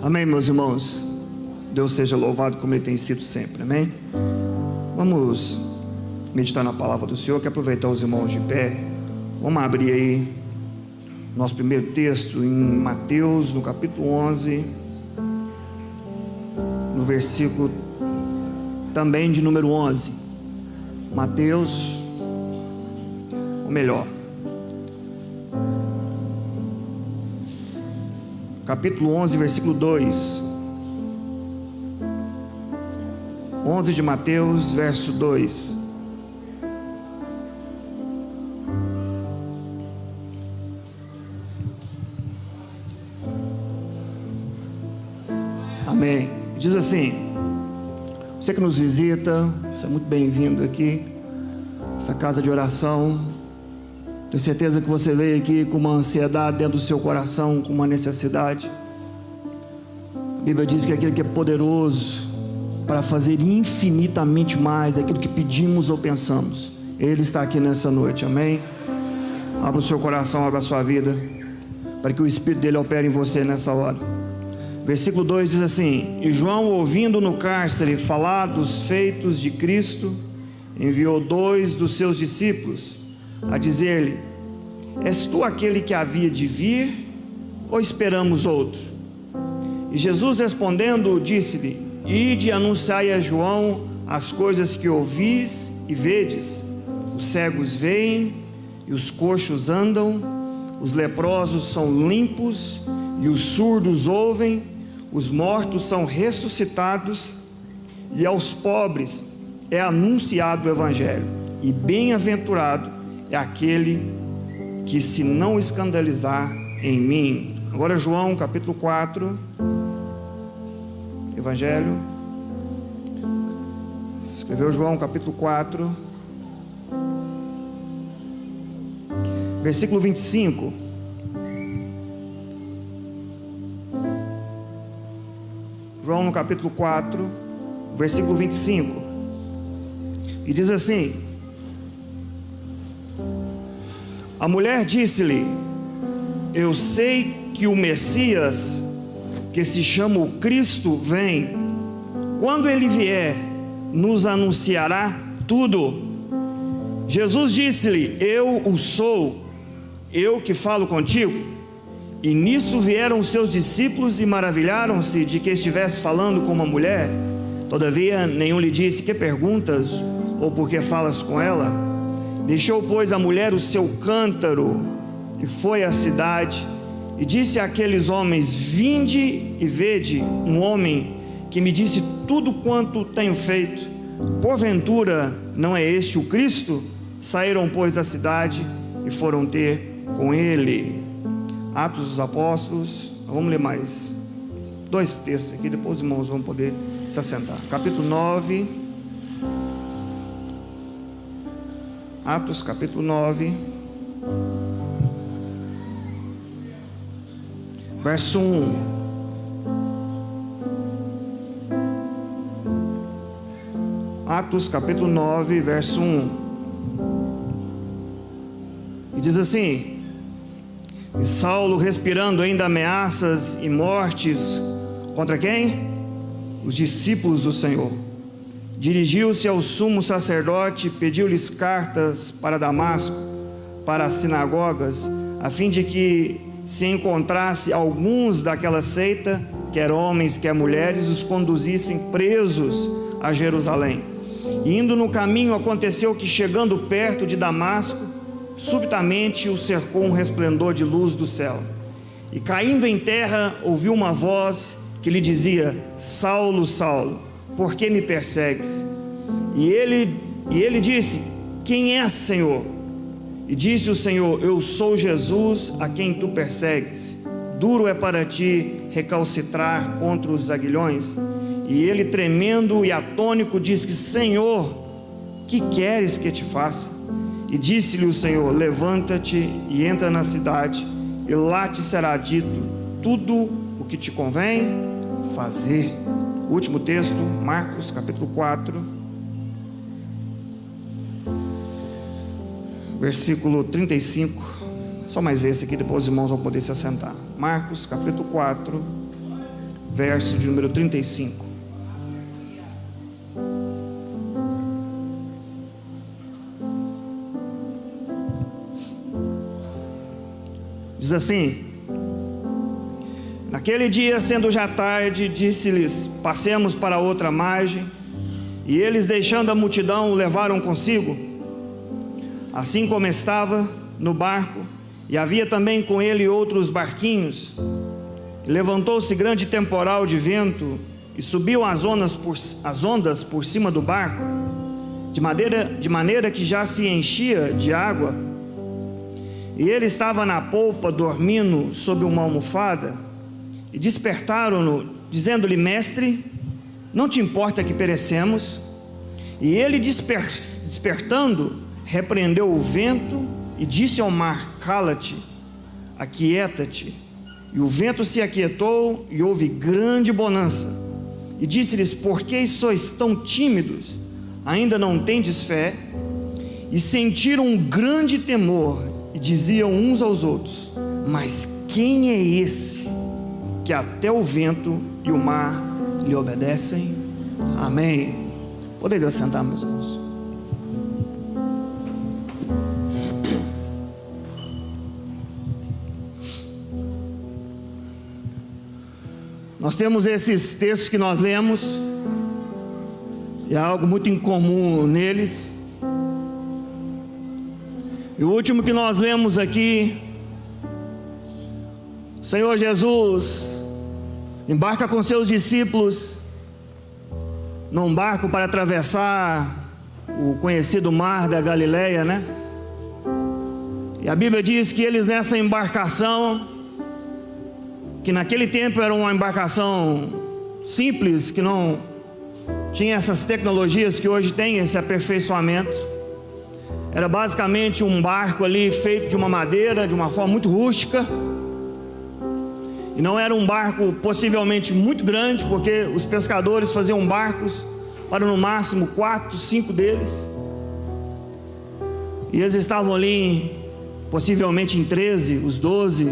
Amém, meus irmãos. Deus seja louvado como Ele tem sido sempre, amém? Vamos meditar na palavra do Senhor. Quero aproveitar os irmãos de pé. Vamos abrir aí nosso primeiro texto em Mateus, no capítulo 11, no versículo também de número 11. Mateus, ou melhor, capítulo 11, versículo 2. 11 de Mateus, verso 2. Amém. Diz assim: você que nos visita, você é muito bem-vindo aqui, essa casa de oração. Tenho certeza que você veio aqui com uma ansiedade dentro do seu coração, com uma necessidade. A Bíblia diz que aquele que é poderoso para fazer infinitamente mais daquilo que pedimos ou pensamos, Ele está aqui nessa noite, amém? Abra o seu coração, abra a sua vida, para que o Espírito dele opere em você nessa hora. Versículo 2 diz assim: e João, ouvindo no cárcere falar dos feitos de Cristo, enviou 2 dos seus discípulos a dizer-lhe: és tu aquele que havia de vir, ou esperamos outro? E Jesus respondendo disse-lhe: ide e anunciai a João as coisas que ouvis e vedes: os cegos veem, e os coxos andam, os leprosos são limpos, e os surdos ouvem, os mortos são ressuscitados, e aos pobres é anunciado o Evangelho, e bem-aventurado é aquele que se não escandalizar em mim. Agora João capítulo 4, Evangelho, escreveu João capítulo 4, versículo 25. João no capítulo 4, versículo 25, e diz assim: a mulher disse-lhe: eu sei que o Messias, que se chama o Cristo, vem. Quando ele vier, nos anunciará tudo. Jesus disse-lhe: eu o sou, eu que falo contigo. E nisso vieram os seus discípulos e maravilharam-se de que estivesse falando com uma mulher. Todavia nenhum lhe disse: que perguntas, ou por que falas com ela? Deixou, pois, a mulher o seu cântaro e foi à cidade, e disse àqueles homens: vinde e vede um homem que me disse tudo quanto tenho feito. Porventura não é este o Cristo? Saíram, pois, da cidade e foram ter com ele. Atos dos Apóstolos. Vamos ler mais 2 textos aqui, depois os irmãos vão poder se assentar. Capítulo 9. Atos capítulo 9, verso 1. Atos capítulo 9, verso 1. E diz assim: e Saulo, respirando ainda ameaças e mortes contra quem? Os discípulos do Senhor, dirigiu-se ao sumo sacerdote, pediu-lhes cartas para Damasco, para as sinagogas, a fim de que se encontrasse alguns daquela seita, quer homens, quer mulheres, os conduzissem presos a Jerusalém. E indo no caminho, aconteceu que, chegando perto de Damasco, subitamente o cercou um resplendor de luz do céu, e caindo em terra, ouviu uma voz que lhe dizia: Saulo, Saulo, por que me persegues? E ele disse: quem és, Senhor? E disse o Senhor: eu sou Jesus, a quem tu persegues. Duro é para ti recalcitrar contra os aguilhões. E ele, tremendo e atônico, disse: Senhor, que queres que te faça? E disse-lhe o Senhor: levanta-te e entra na cidade, e lá te será dito tudo o que te convém fazer. O último texto, Marcos capítulo 4, versículo 35. Só mais esse aqui, depois os irmãos vão poder se assentar. Marcos capítulo 4, verso de número 35. Diz assim: naquele dia, sendo já tarde, disse-lhes: passemos para outra margem. E eles, deixando a multidão, o levaram consigo, assim como estava no barco, e havia também com ele outros barquinhos. E levantou-se grande temporal de vento, e subiam as ondas por cima do barco, de maneira que já se enchia de água. E ele estava na polpa, dormindo sob uma almofada, e despertaram-no, dizendo-lhe: mestre, não te importa que perecemos? E ele, despertando, repreendeu o vento e disse ao mar: cala-te, aquieta-te. E o vento se aquietou, e houve grande bonança. E disse-lhes: por que sois tão tímidos? Ainda não tendes fé? E sentiram um grande temor, e diziam uns aos outros: mas quem é esse que até o vento e o mar lhe obedecem? Amém. Podeis assentar, meus irmãos. Nós temos esses textos que nós lemos, e há algo muito incomum neles. E o último que nós lemos aqui, o Senhor Jesus embarca com seus discípulos num barco para atravessar o conhecido mar da Galileia, né? E a Bíblia diz que eles, nessa embarcação, que naquele tempo era uma embarcação simples, que não tinha essas tecnologias que hoje tem, esse aperfeiçoamento, era basicamente um barco ali feito de uma madeira, de uma forma muito rústica. E não era um barco possivelmente muito grande, porque os pescadores faziam barcos para no máximo 4, 5 deles. E eles estavam ali possivelmente em 13, os 12,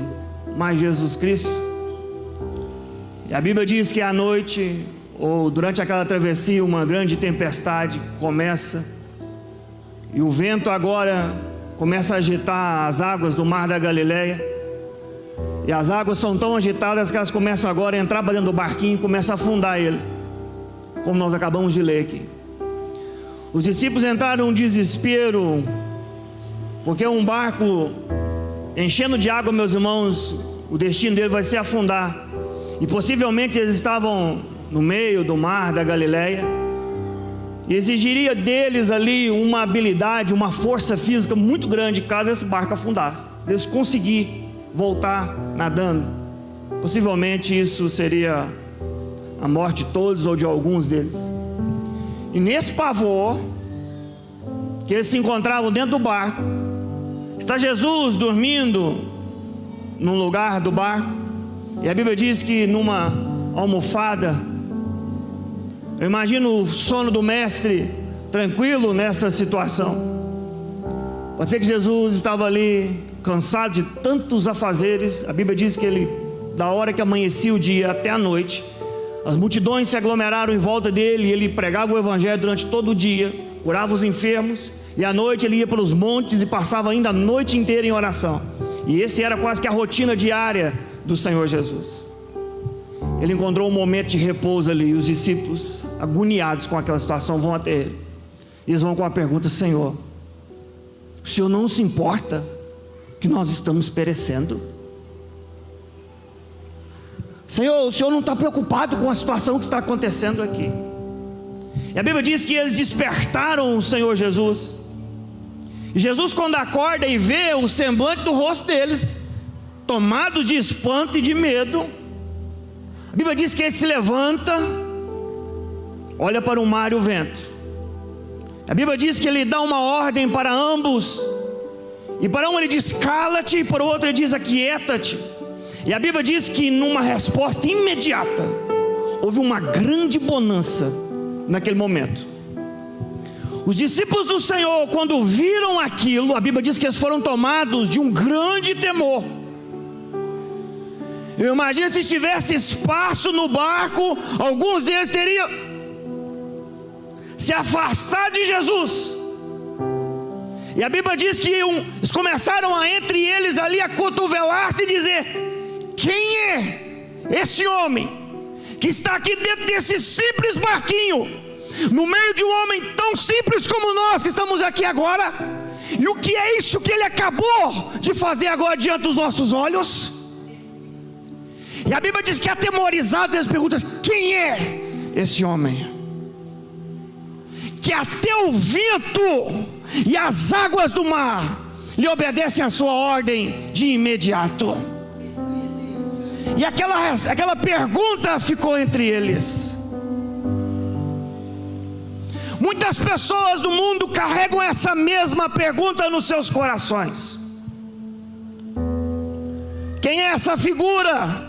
mais Jesus Cristo. E a Bíblia diz que à noite, ou durante aquela travessia, uma grande tempestade começa. E o vento agora começa a agitar as águas do mar da Galileia. E as águas são tão agitadas que elas começam agora a entrar para dentro do barquinho e começam a afundar ele, como nós acabamos de ler aqui. Os discípulos entraram em um desespero, porque um barco enchendo de água, meus irmãos, o destino dele vai ser afundar. E possivelmente eles estavam no meio do mar da Galileia, e exigiria deles ali uma habilidade, uma força física muito grande, caso esse barco afundasse, eles conseguirem voltar nadando. Possivelmente isso seria a morte de todos ou de alguns deles. E nesse pavor que eles se encontravam dentro do barco, está Jesus dormindo num lugar do barco. E a Bíblia diz que numa almofada, eu imagino o sono do mestre tranquilo nessa situação. Pode ser que Jesus estava ali cansado de tantos afazeres. A Bíblia diz que ele, da hora que amanhecia o dia até a noite, as multidões se aglomeraram em volta dele, e ele pregava o evangelho durante todo o dia, curava os enfermos, e à noite ele ia pelos montes e passava ainda a noite inteira em oração. E esse era quase que a rotina diária do Senhor Jesus. Ele encontrou um momento de repouso ali, e os discípulos, agoniados com aquela situação, vão até ele. Eles vão com a pergunta: Senhor, o Senhor não se importa que nós estamos perecendo? Senhor, o Senhor não está preocupado com a situação que está acontecendo aqui? E a Bíblia diz que eles despertaram o Senhor Jesus. E Jesus, quando acorda e vê o semblante do rosto deles, tomados de espanto e de medo, a Bíblia diz que ele se levanta, olha para o mar e o vento. A Bíblia diz que ele dá uma ordem para ambos, e para um ele diz: cala-te, e para o outro ele diz: aquieta-te. E a Bíblia diz que numa resposta imediata, houve uma grande bonança naquele momento. Os discípulos do Senhor, quando viram aquilo, a Bíblia diz que eles foram tomados de um grande temor. Eu imagino se tivesse espaço no barco, alguns deles teriam se afastado de Jesus. E a Bíblia diz que eles começaram entre eles ali a cotovelar-se e dizer: quem é esse homem que está aqui dentro desse simples barquinho, no meio de um homem tão simples como nós que estamos aqui agora? E o que é isso que ele acabou de fazer agora diante dos nossos olhos? E a Bíblia diz que atemorizados eles perguntam: quem é esse homem? Que até o vento e as águas do mar lhe obedecem a sua ordem de imediato. E aquela pergunta ficou entre eles. Muitas pessoas do mundo carregam essa mesma pergunta nos seus corações: quem é essa figura?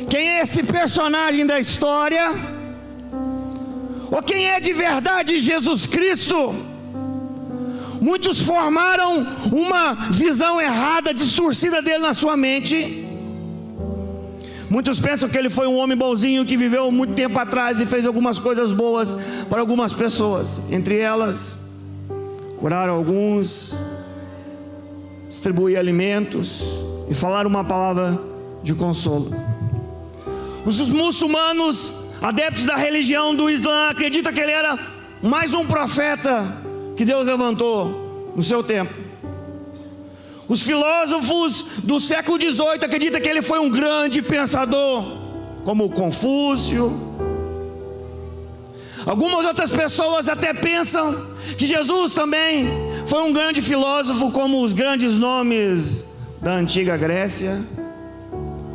Quem é esse personagem da história? Ou quem é de verdade Jesus Cristo? Muitos formaram uma visão errada, distorcida dele na sua mente. Muitos pensam que ele foi um homem bonzinho que viveu muito tempo atrás e fez algumas coisas boas para algumas pessoas. Entre elas, curar alguns, distribuir alimentos e falar uma palavra de consolo. Os muçulmanos, adeptos da religião do Islã, acreditam que ele era mais um profeta que Deus levantou no seu tempo. Os filósofos do século XVIII acreditam que ele foi um grande pensador, como Confúcio. Algumas outras pessoas até pensam que Jesus também foi um grande filósofo, como os grandes nomes da antiga Grécia.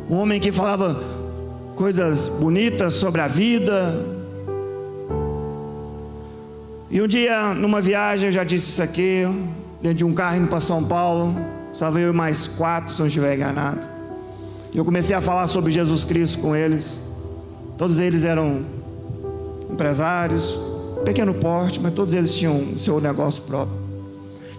Um homem que falava coisas bonitas sobre a vida. E um dia, numa viagem, eu já disse isso aqui, dentro de um carro indo para São Paulo, só veio mais 4, se eu não estiver enganado. E eu comecei a falar sobre Jesus Cristo com eles. Todos eles eram empresários, pequeno porte, mas todos eles tinham o seu negócio próprio.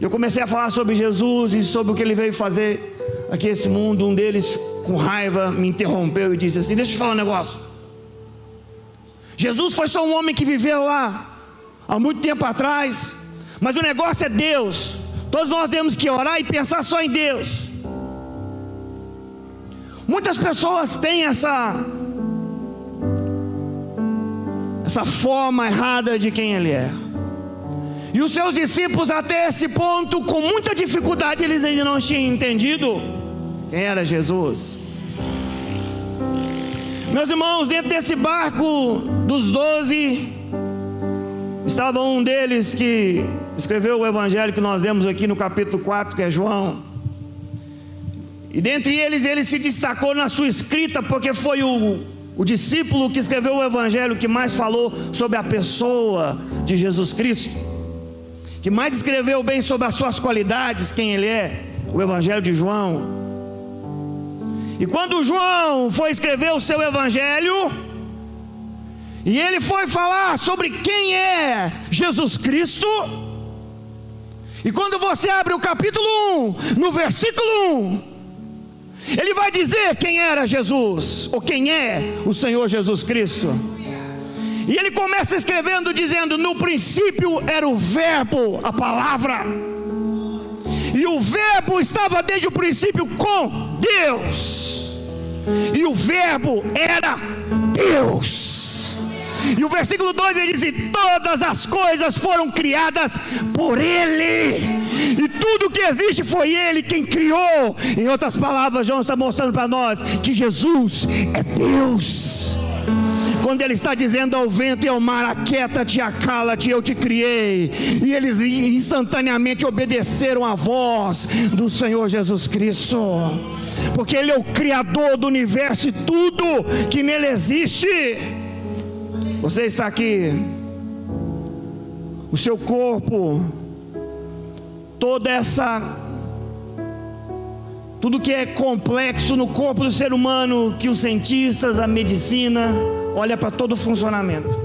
E eu comecei a falar sobre Jesus e sobre o que ele veio fazer aqui nesse mundo. Um deles, com raiva, me interrompeu e disse assim: deixa eu te falar um negócio. Jesus foi só um homem que viveu lá há muito tempo atrás, mas o negócio é Deus. Todos nós temos que orar e pensar só em Deus. Muitas pessoas têm essa forma errada de quem ele é. E os seus discípulos, até esse ponto, com muita dificuldade, eles ainda não tinham entendido quem era Jesus. Meus irmãos, dentro desse barco dos 12, estava um deles que escreveu o evangelho que nós lemos aqui no capítulo 4, que é João. E dentre eles, ele se destacou na sua escrita, porque foi o discípulo que escreveu o evangelho que mais falou sobre a pessoa de Jesus Cristo, que mais escreveu bem sobre as suas qualidades, quem ele é, o evangelho de João. E quando João foi escrever o seu evangelho, e ele foi falar sobre quem é Jesus Cristo, e quando você abre o capítulo 1, no versículo 1, ele vai dizer quem era Jesus, ou quem é o Senhor Jesus Cristo. E ele começa escrevendo dizendo: no princípio era o verbo, a palavra, e o verbo estava desde o princípio com Deus, e o verbo era Deus. E o versículo 2 ele diz: e todas as coisas foram criadas por Ele, e tudo que existe foi Ele quem criou. Em outras palavras, João está mostrando para nós que Jesus é Deus. Quando ele está dizendo ao vento e ao mar: aquieta-te, acala-te, eu te criei, e eles instantaneamente obedeceram à voz do Senhor Jesus Cristo, porque Ele é o Criador do universo e tudo que nele existe. Você está aqui, o seu corpo, tudo que é complexo no corpo do ser humano, que os cientistas, a medicina, olha para todo o funcionamento,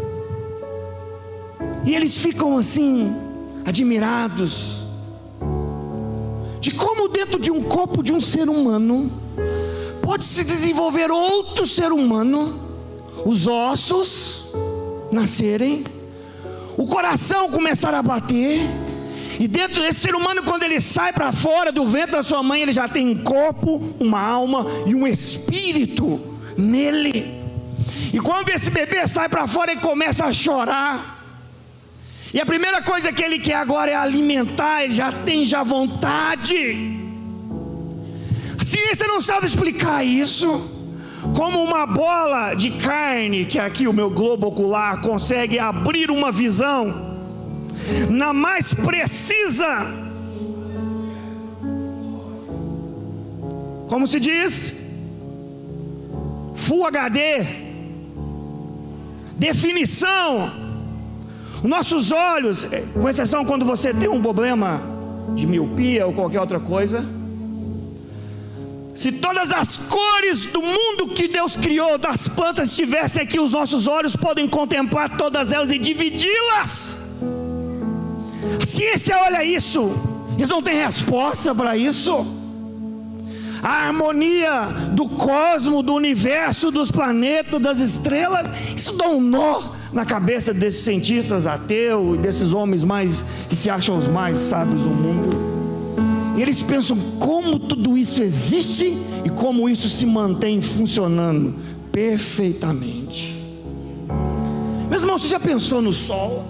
e eles ficam assim, admirados, de como dentro de um corpo de um ser humano, pode se desenvolver outro ser humano, os ossos nascerem, o coração começar a bater, e dentro desse ser humano, quando ele sai para fora do ventre da sua mãe, ele já tem um corpo, uma alma e um espírito nele. E quando esse bebê sai para fora, ele começa a chorar, e a primeira coisa que ele quer agora é alimentar. Ele já tem vontade. A ciência não sabe explicar isso, como uma bola de carne, que aqui o meu globo ocular consegue abrir uma visão na mais precisa, como se diz, Full HD, definição. Nossos olhos, com exceção quando você tem um problema de miopia ou qualquer outra coisa, se todas as cores do mundo que Deus criou, das plantas, estivessem aqui, os nossos olhos podem contemplar todas elas e dividi-las. A ciência olha isso, eles não têm resposta para isso. A harmonia do cosmos, do universo, dos planetas, das estrelas, isso dá um nó na cabeça desses cientistas ateus e desses homens que se acham os mais sábios do mundo. E eles pensam como tudo isso existe e como isso se mantém funcionando perfeitamente. Meus irmãos, você já pensou no sol?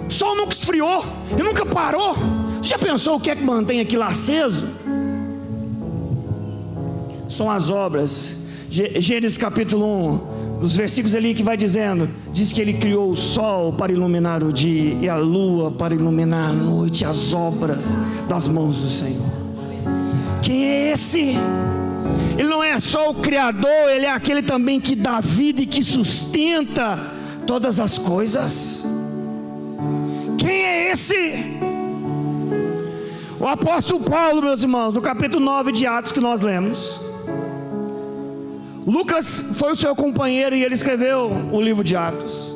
O sol nunca esfriou e nunca parou. Você já pensou o que é que mantém aquilo aceso? São as obras. Gênesis capítulo 1, os versículos ali que vai dizendo, diz que ele criou o sol para iluminar o dia e a lua para iluminar a noite, as obras das mãos do Senhor. Quem é esse? Ele não é só o Criador, ele é aquele também que dá vida e que sustenta todas as coisas. Quem é esse? O apóstolo Paulo, meus irmãos, no capítulo 9 de Atos que nós lemos, Lucas foi o seu companheiro e ele escreveu o livro de Atos.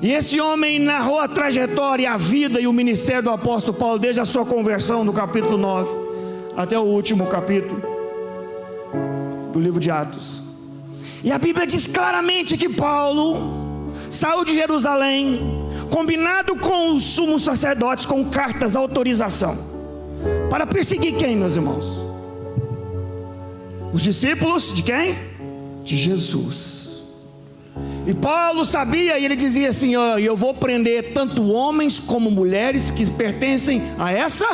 E esse homem narrou a trajetória, a vida e o ministério do apóstolo Paulo, desde a sua conversão no capítulo 9 até o último capítulo do livro de Atos. E a Bíblia diz claramente que Paulo saiu de Jerusalém, combinado com os sumos sacerdotes, com cartas, autorização, para perseguir quem, meus irmãos? Os discípulos de quem? De Jesus. E Paulo sabia, e ele dizia assim: eu vou prender tanto homens como mulheres que pertencem a essa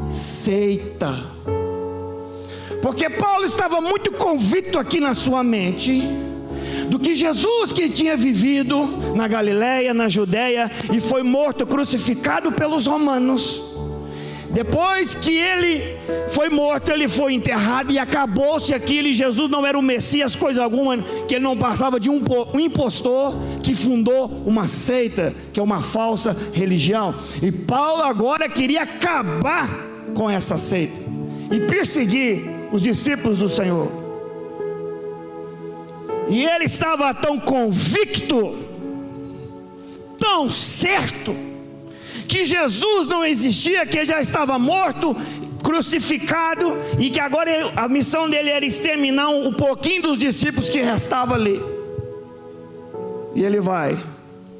seita. Porque Paulo estava muito convicto aqui na sua mente do que Jesus, que tinha vivido na Galileia, na Judeia, e foi morto, crucificado pelos romanos. Depois que ele foi morto, ele foi enterrado e acabou-se aquilo. E Jesus não era o Messias, coisa alguma, que ele não passava de um impostor que fundou uma seita, que é uma falsa religião. E Paulo agora queria acabar com essa seita e perseguir os discípulos do Senhor. E ele estava tão convicto, tão certo, que Jesus não existia, que ele já estava morto, crucificado, e que agora a missão dele era exterminar um pouquinho dos discípulos que restava ali. E ele vai,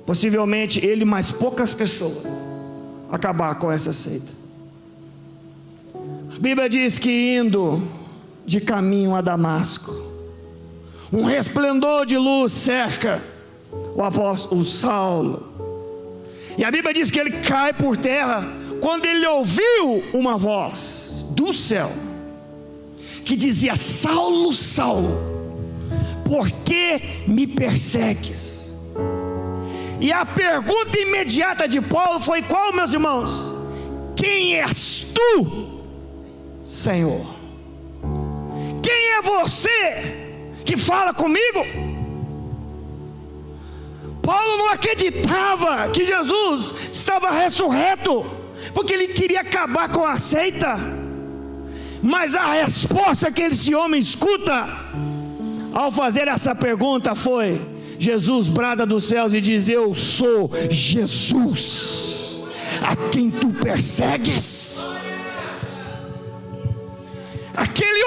possivelmente ele mais poucas pessoas, acabar com essa seita. A Bíblia diz que indo de caminho a Damasco, um resplendor de luz cerca o apóstolo Saulo. E a Bíblia diz que ele cai por terra quando ele ouviu uma voz do céu que dizia: Saulo, Saulo, por que me persegues? E a pergunta imediata de Paulo foi qual, meus irmãos? Quem és tu, Senhor? Quem é você que fala comigo? Paulo não acreditava que Jesus estava ressurreto, porque ele queria acabar com a seita. Mas a resposta que esse homem escuta ao fazer essa pergunta foi: Jesus brada dos céus e diz: eu sou Jesus, a quem tu persegues.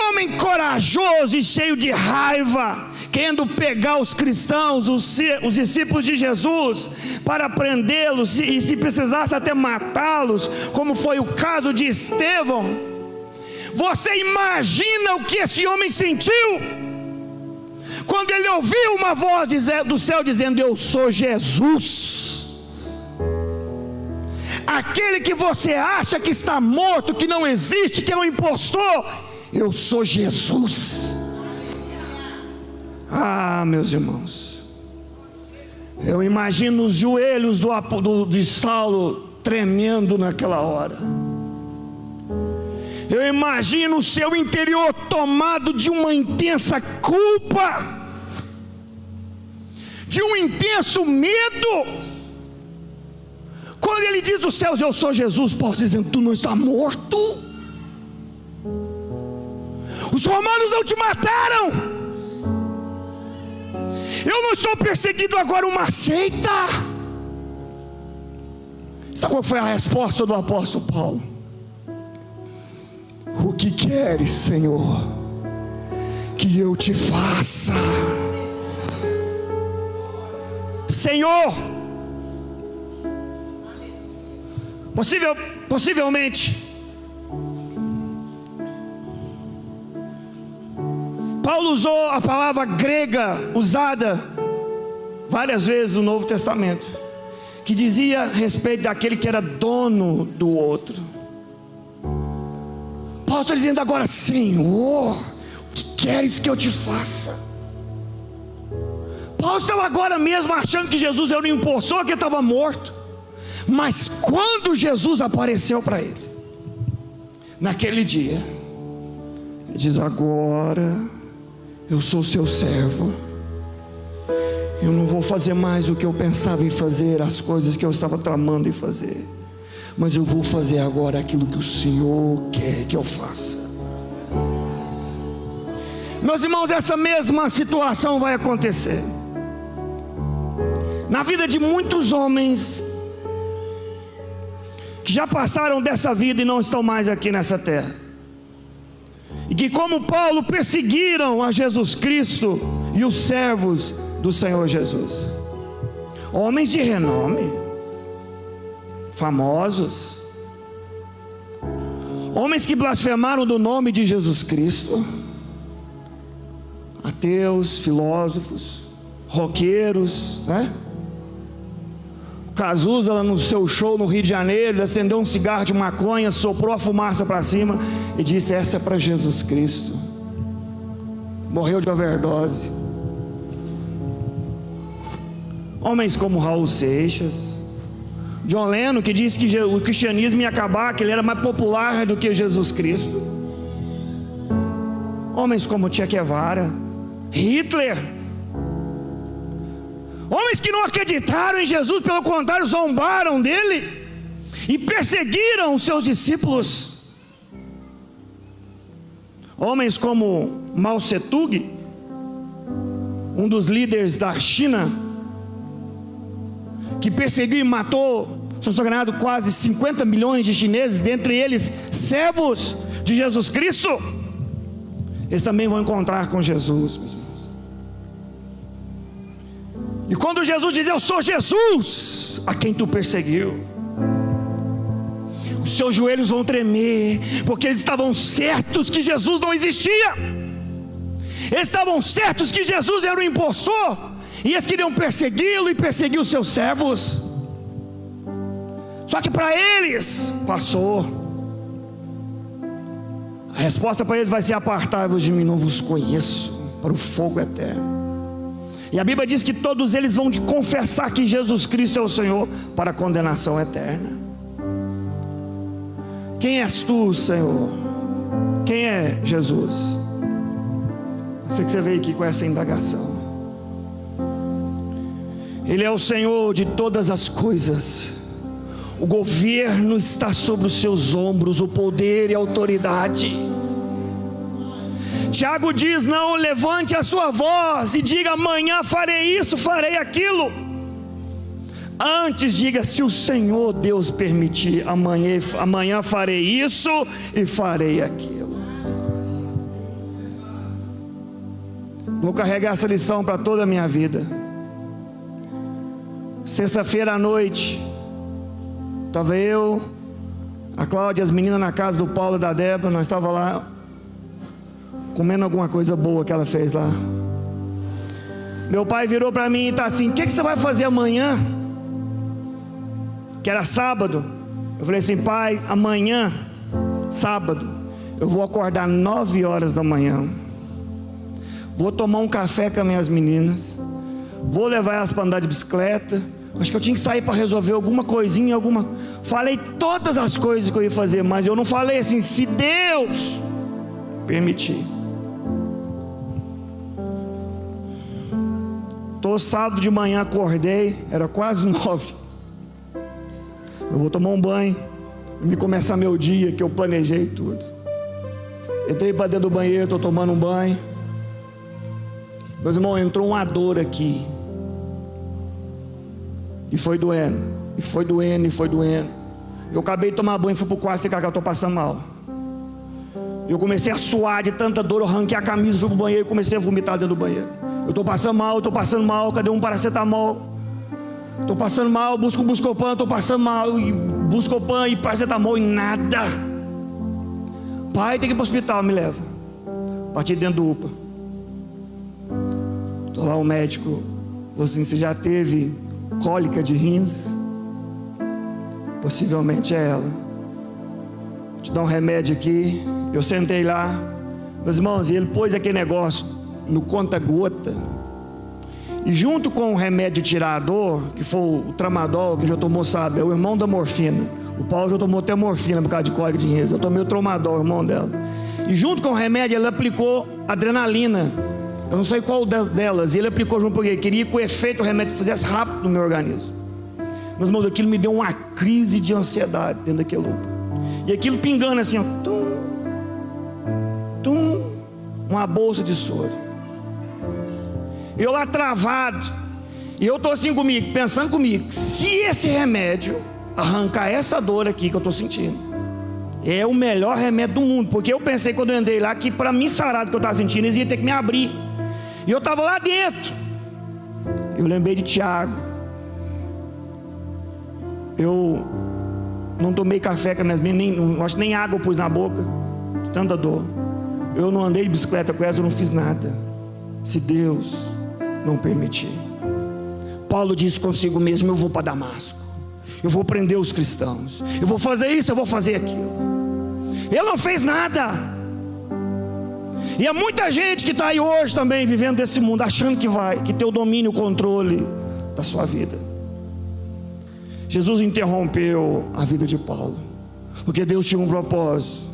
Um homem corajoso e cheio de raiva, querendo pegar os cristãos, os discípulos de Jesus, para prendê-los e, se precisasse, até matá-los, como foi o caso de Estevão. Você imagina o que esse homem sentiu quando ele ouviu uma voz do céu dizendo: eu sou Jesus. Aquele que você acha que está morto, que não existe, que é um impostor, eu sou Jesus. Ah, meus irmãos, eu imagino os joelhos de Saulo tremendo naquela hora. Eu imagino o seu interior tomado de uma intensa culpa, de um intenso medo. Quando ele diz dos céus: eu sou Jesus, Paulo dizendo: tu não está morto? Os romanos não te mataram. Eu não estou perseguindo agora uma seita. Sabe qual foi a resposta do apóstolo Paulo? O que queres, Senhor, que eu te faça? Senhor, possivelmente, Paulo usou a palavra grega usada várias vezes no Novo Testamento, que dizia a respeito daquele que era dono do outro. Paulo está dizendo agora: Senhor, o que queres que eu te faça? Paulo estava agora mesmo achando que Jesus era um impostor, que estava morto. Mas quando Jesus apareceu para ele, naquele dia, ele diz: agora eu sou seu servo. Eu não vou fazer mais o que eu pensava em fazer, as coisas que eu estava tramando em fazer, mas eu vou fazer agora aquilo que o Senhor quer que eu faça. Meus irmãos, essa mesma situação vai acontecer na vida de muitos homens que já passaram dessa vida e não estão mais aqui nessa terra, e que, como Paulo, perseguiram a Jesus Cristo e os servos do Senhor Jesus. Homens de renome, famosos, homens que blasfemaram do nome de Jesus Cristo, ateus, filósofos, roqueiros, né? Cazuza, no seu show no Rio de Janeiro, acendeu um cigarro de maconha, soprou a fumaça para cima e disse: essa é para Jesus Cristo. Morreu de overdose. Homens como Raul Seixas, John Lennon, que disse que o cristianismo ia acabar, que ele era mais popular do que Jesus Cristo. Homens como Che Guevara, Hitler, homens que não acreditaram em Jesus, pelo contrário, zombaram dele e perseguiram os seus discípulos. Homens como Mao Tse-tung, um dos líderes da China, que perseguiu e matou, se não estou enganado, quase 50 milhões de chineses, dentre eles servos de Jesus Cristo. Eles também vão encontrar com Jesus, meus irmãos. E quando Jesus diz: eu sou Jesus, a quem tu perseguiu, os seus joelhos vão tremer, porque eles estavam certos que Jesus não existia. Eles estavam certos que Jesus era um impostor, e eles queriam persegui-lo e perseguir os seus servos. Só que para eles passou. A resposta para eles vai ser: apartai-vos de mim, não vos conheço, para o fogo eterno. E a Bíblia diz que todos eles vão confessar que Jesus Cristo é o Senhor, para a condenação eterna. Quem és tu, Senhor? Quem é Jesus? Eu sei que você veio aqui com essa indagação. Ele é o Senhor de todas as coisas. O governo está sobre os seus ombros, o poder e a autoridade. Tiago diz: não levante a sua voz e diga: amanhã farei isso, farei aquilo. Antes diga: se o Senhor Deus permitir, amanhã farei isso e farei aquilo. Vou carregar essa lição para toda a minha vida. Sexta-feira à noite, estava eu, a Cláudia, as meninas na casa do Paulo e da Débora. Nós estávamos lá comendo alguma coisa boa que ela fez lá. Meu pai virou para mim e está assim: o que você vai fazer amanhã? Que era sábado. Eu falei assim: pai, amanhã, sábado, eu vou acordar 9 horas da manhã, vou tomar um café com as minhas meninas, vou levar elas para andar de bicicleta. Acho que eu tinha que sair para resolver alguma coisinha, Falei todas as coisas que eu ia fazer, mas eu não falei assim: se Deus permitir. Todo sábado de manhã acordei, era quase 9. Eu vou tomar um banho, me começar meu dia, que eu planejei tudo. Entrei para dentro do banheiro, estou tomando um banho. Meus irmãos, entrou uma dor aqui. E foi doendo, e foi doendo, e foi doendo. Eu acabei de tomar banho, fui para o quarto ficar, que eu estou passando mal. Eu comecei a suar de tanta dor, eu arranquei a camisa, fui para o banheiro e comecei a vomitar dentro do banheiro. Eu estou passando mal, cadê um paracetamol? Estou passando mal, busco um Buscopan, estou passando mal, e Buscopan e paracetamol e nada. Pai, tem que ir para o hospital, me leva. Parti dentro do UPA. Estou lá, o médico falou assim: você já teve cólica de rins? Possivelmente é ela. Vou te dar um remédio aqui. Eu sentei lá, meus irmãos, e ele pôs aquele negócio no conta-gota, e junto com o remédio de tirar a dor, que foi o tramadol, que já tomou, sabe, é o irmão da morfina. O Paulo já tomou até morfina por causa de cólica de rins. Eu tomei o tramadol, o irmão dela. E junto com o remédio, ele aplicou adrenalina. Eu não sei qual delas. E ele aplicou junto, porque ele queria que o efeito do remédio fizesse rápido no meu organismo. Meus irmãos, aquilo me deu uma crise de ansiedade dentro daquele lupa. E aquilo pingando assim, ó, tum, tum, uma bolsa de soro. Eu lá travado. E eu estou assim comigo, pensando comigo: se esse remédio arrancar essa dor aqui que eu estou sentindo, é o melhor remédio do mundo. Porque eu pensei, quando eu entrei lá, que para mim sarar do que eu estava sentindo, eles iam ter que me abrir. E eu estava lá dentro. Eu lembrei de Tiago. Eu não tomei café com as minhas meninas, acho que nem água eu pus na boca, de tanta dor. Eu não andei de bicicleta com elas, eu não fiz nada, se Deus não permitir. Paulo disse consigo mesmo: eu vou para Damasco, eu vou prender os cristãos, eu vou fazer isso, eu vou fazer aquilo. Ele não fez nada. E há muita gente que está aí hoje também, vivendo desse mundo, achando que tem o domínio, o controle da sua vida. Jesus interrompeu a vida de Paulo, porque Deus tinha um propósito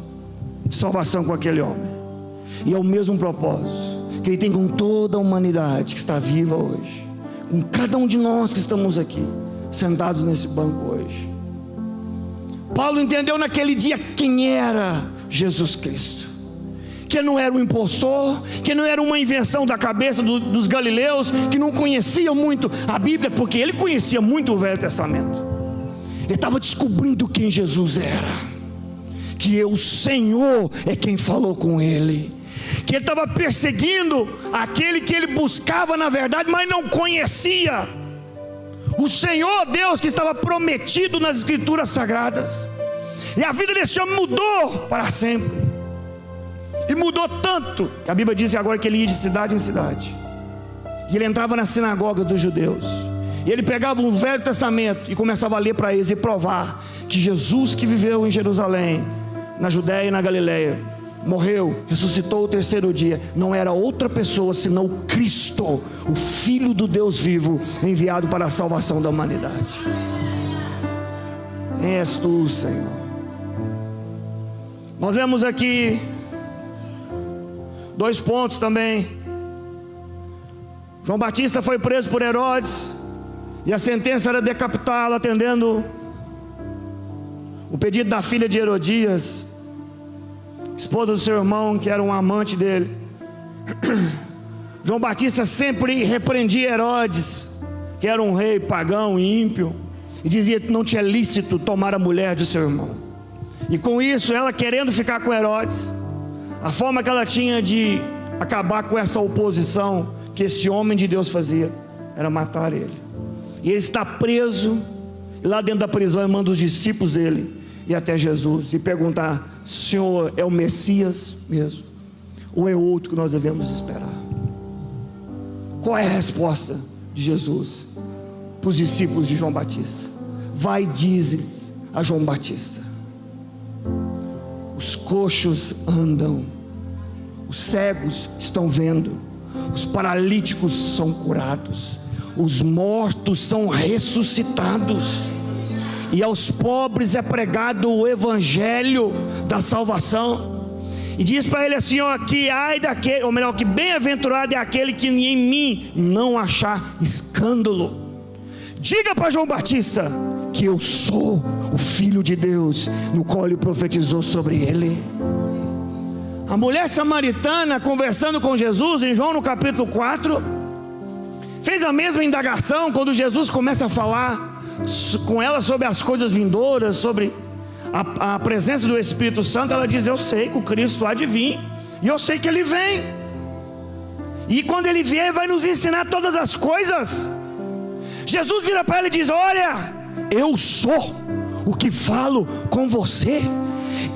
de salvação com aquele homem. E é o mesmo propósito que Ele tem com toda a humanidade que está viva hoje, com cada um de nós que estamos aqui, sentados nesse banco hoje. Paulo entendeu naquele dia quem era Jesus Cristo, que não era um impostor, que não era uma invenção da cabeça dos galileus, que não conheciam muito a Bíblia, porque ele conhecia muito o Velho Testamento. Ele estava descobrindo quem Jesus era, que o Senhor é quem falou com ele, que ele estava perseguindo aquele que ele buscava na verdade, mas não conhecia, o Senhor Deus que estava prometido nas Escrituras Sagradas. E a vida desse homem mudou para sempre. E mudou tanto, que a Bíblia diz agora que ele ia de cidade em cidade. E ele entrava na sinagoga dos judeus. E ele pegava o Velho Testamento e começava a ler para eles e provar que Jesus, que viveu em Jerusalém, na Judéia e na Galileia, morreu, ressuscitou o terceiro dia, não era outra pessoa senão o Cristo, o Filho do Deus vivo, enviado para a salvação da humanidade. Quem és tu, Senhor? Nós vemos aqui 2 pontos também. João Batista foi preso por Herodes, e a sentença era decapitá-lo, atendendo o pedido da filha de Herodias, esposa do seu irmão, que era um amante dele. João Batista sempre repreendia Herodes, que era um rei pagão e ímpio, e dizia que não tinha lícito tomar a mulher de seu irmão. E com isso, ela querendo ficar com Herodes, a forma que ela tinha de acabar com essa oposição que esse homem de Deus fazia, era matar ele. E ele está preso, e lá dentro da prisão ele manda os discípulos dele ir até Jesus e perguntar: Senhor, é o Messias mesmo? Ou é outro que nós devemos esperar? Qual é a resposta de Jesus para os discípulos de João Batista? Vai, diz a João Batista: os coxos andam, os cegos estão vendo, os paralíticos são curados, os mortos são ressuscitados, e aos pobres é pregado o evangelho da salvação. E diz para ele assim, ó, que ai daquele, ou melhor, que bem-aventurado é aquele que em mim não achar escândalo. Diga para João Batista que eu sou o Filho de Deus, no qual ele profetizou sobre ele. A mulher samaritana, conversando com Jesus em João no capítulo 4, fez a mesma indagação quando Jesus começa a falar com ela sobre as coisas vindouras, sobre a presença do Espírito Santo. Ela diz: eu sei que o Cristo há de vir, e eu sei que Ele vem, e quando Ele vier vai nos ensinar todas as coisas. Jesus vira para ela e diz: olha, eu sou o que falo com você.